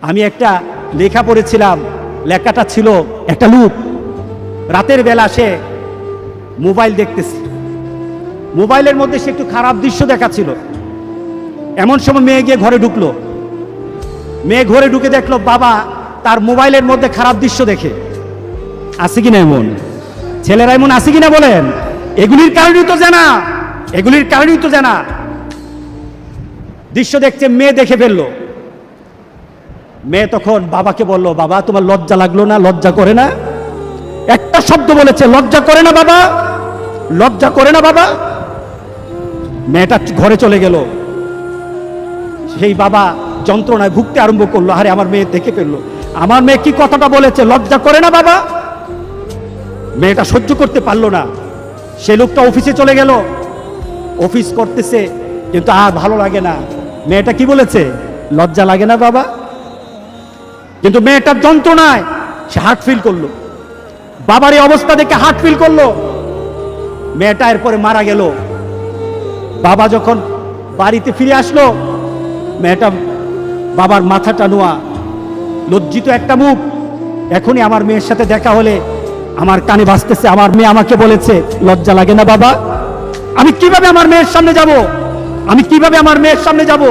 আমি একটা লেখা পড়েছিলাম, লেখাটা ছিল একটা লোক রাতের বেলা সে মোবাইল দেখতেছে, মোবাইলের মধ্যে সে একটু খারাপ দৃশ্য দেখাচ্ছিল। এমন সময় মেয়ে গিয়ে ঘরে ঢুকলো, মেয়ে ঘরে ঢুকে দেখলো বাবা তার মোবাইলের মধ্যে খারাপ দৃশ্য দেখে। আছে কিনা এমন ছেলেরা, এমন আছে কিনা বলেন? এগুলির কারণেই তো জানা, এগুলির কারণেই তো জানা। দৃশ্য দেখছে, মেয়ে দেখে ফেললো। মেয়ে তখন বাবাকে বলল, বাবা তোমার লজ্জা লাগলো না? লজ্জা করে না? একটা শব্দ বলেছে, লজ্জা করে না বাবা, লজ্জা করে না বাবা। মেয়েটা ঘরে চলে গেল। সেই বাবা যন্ত্রণায় ভুগতে আরম্ভ করলো, আরে আমার মেয়ে দেখে ফেললো, আমার মেয়ে কি কথাটা বলেছে, লজ্জা করে না বাবা। মেয়েটা সহ্য করতে পারলো না, সে লোকটা অফিসে চলে গেল, অফিস করতেছে, কিন্তু আর ভালো লাগে না। মেয়েটা কি বলেছে, লজ্জা লাগে না বাবা। কিন্তু মেয়েটার যন্ত্রণায় সে হার্ট ফিল করলো, বাবার এই অবস্থা দেখে হার্ট ফিল করলো। মেয়েটা এরপরে মারা গেল। বাবা যখন বাড়িতে ফিরে আসলো, মেয়েটা বাবার মাথাটা নোয়া, লজ্জিত একটা মুখ। এখনই আমার মেয়ের সাথে দেখা হলে আমার কানে বাজতেছে, আমার মেয়ে আমাকে বলেছে লজ্জা লাগে না বাবা। আমি কিভাবে আমার মেয়ের সামনে যাব, আমি কিভাবে আমার মেয়ের সামনে যাব?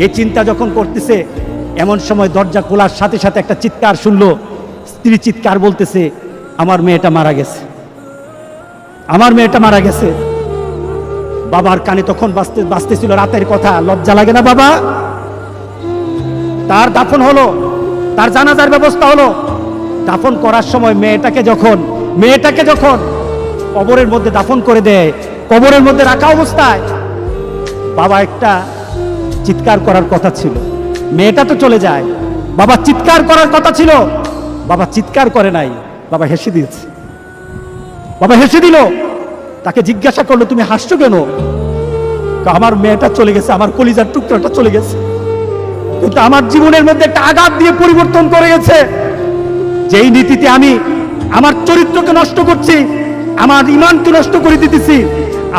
এই চিন্তা যখন করতেছে, এমন সময় দরজা খোলার সাথে সাথে একটা চিৎকার শুনলো। স্ত্রী চিৎকার বলতেছে, আমার মেয়েটা মারা গেছে, আমার মেয়েটা মারা গেছে। বাবার কানে তখন বাজতেছিল রাতের কথা, লজ্জা লাগে না বাবা। তার দাফন হলো, তার জানাজার ব্যবস্থা হলো। দাফন করার সময় মেয়েটাকে যখন কবরের মধ্যে দাফন করে দেয়, কবরের মধ্যে রাখা অবস্থায় বাবা একটা চিৎকার করার কথা ছিল। মেয়েটা তো চলে যায়, বাবা চিৎকার করার কথা ছিল, বাবা চিৎকার করে নাই, বাবা হেসে দিয়েছে। বাবা হেসে দিল। তাকে জিজ্ঞাসা করলো, তুমি হাসছো কেন? আমার মেয়েটা চলে গেছে, আমার কলিজার টুকরাটা চলে গেছে, কিন্তু আমার জীবনের মধ্যে একটা আঘাত দিয়ে পরিবর্তন করে গেছে। যেই নীতিতে আমি আমার চরিত্রকে নষ্ট করছি, আমার ঈমানকে নষ্ট করে দিতেছি,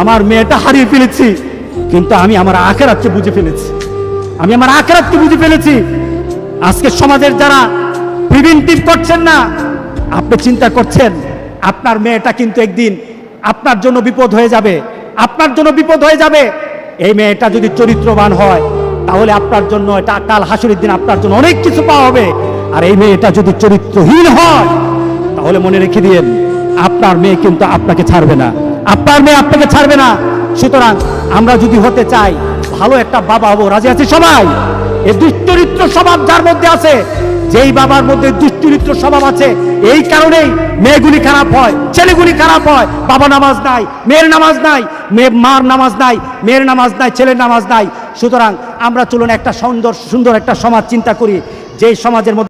আমার মেয়েটা হারিয়ে ফেলেছি, কিন্তু আমি আমার আখিরাতকে বুঝে ফেলেছি, আমি আমার আখিরাতকে বুঝে ফেলেছি। আজকে সমাজের যারা প্রিভেন্টিভ করছেন না, আপনি চিন্তা করছেন আপনার মেয়েটা কিন্তু একদিন আপনার জন্য বিপদ হয়ে যাবে, আপনার জন্য বিপদ হয়ে যাবে। এই মেয়েটা যদি চরিত্রবান হয়, তাহলে আপনার জন্য এটা কাল হাসরের দিন আপনার জন্য অনেক কিছু পাওয়া হবে। আর এই মেয়েটা যদি চরিত্রহীন হয়, তাহলে মনে রেখে দিন, আপনার মেয়ে কিন্তু আপনাকে ছাড়বে না, আপনার মেয়ে আপনাকে ছাড়বে না। সুতরাং আমরা যদি হতে চাই ভালো একটা বাবা হবো, রাজি আছি সবাই? এই দুশ্চরিত্র স্বভাব যার মধ্যে আছে, যেই বাবার মধ্যে দুশ্চরিত্র স্বভাব আছে, এই কারণেই মেয়েগুলি খারাপ হয়, ছেলেগুলি খারাপ হয়। বাবা নামাজ নাই, মেয়ের নামাজ নাই, মার নামাজ নাই, মেয়ের নামাজ নাই, ছেলের নামাজ নাই। সুতরাং আমরা চলুন একটা সুন্দর একটা সমাজ চিন্তা করি, যেই সমাজের মধ্যে